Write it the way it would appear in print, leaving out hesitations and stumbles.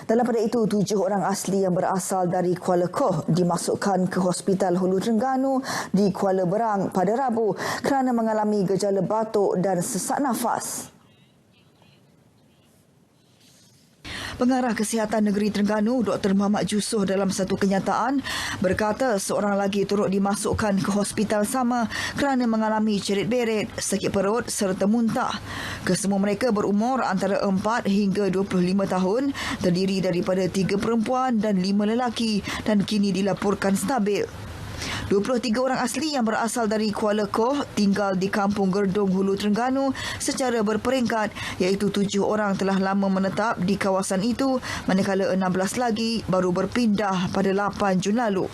Dalam pada itu, 7 orang asli yang berasal dari Kuala Koh dimasukkan ke Hospital Hulu Terengganu di Kuala Berang pada Rabu kerana mengalami gejala batuk dan sesak nafas. Pengarah Kesihatan Negeri Terengganu, Dr. Muhammad Jusoh dalam satu kenyataan berkata seorang lagi turut dimasukkan ke hospital sama kerana mengalami cerit-berit, sakit perut serta muntah. Kesemua mereka berumur antara 4 hingga 25 tahun, terdiri daripada 3 perempuan dan 5 lelaki dan kini dilaporkan stabil. 23 orang asli yang berasal dari Kuala Koh tinggal di Kampung Gerdung Hulu Terengganu secara berperingkat, iaitu 7 orang telah lama menetap di kawasan itu manakala 16 lagi baru berpindah pada 8 Jun lalu.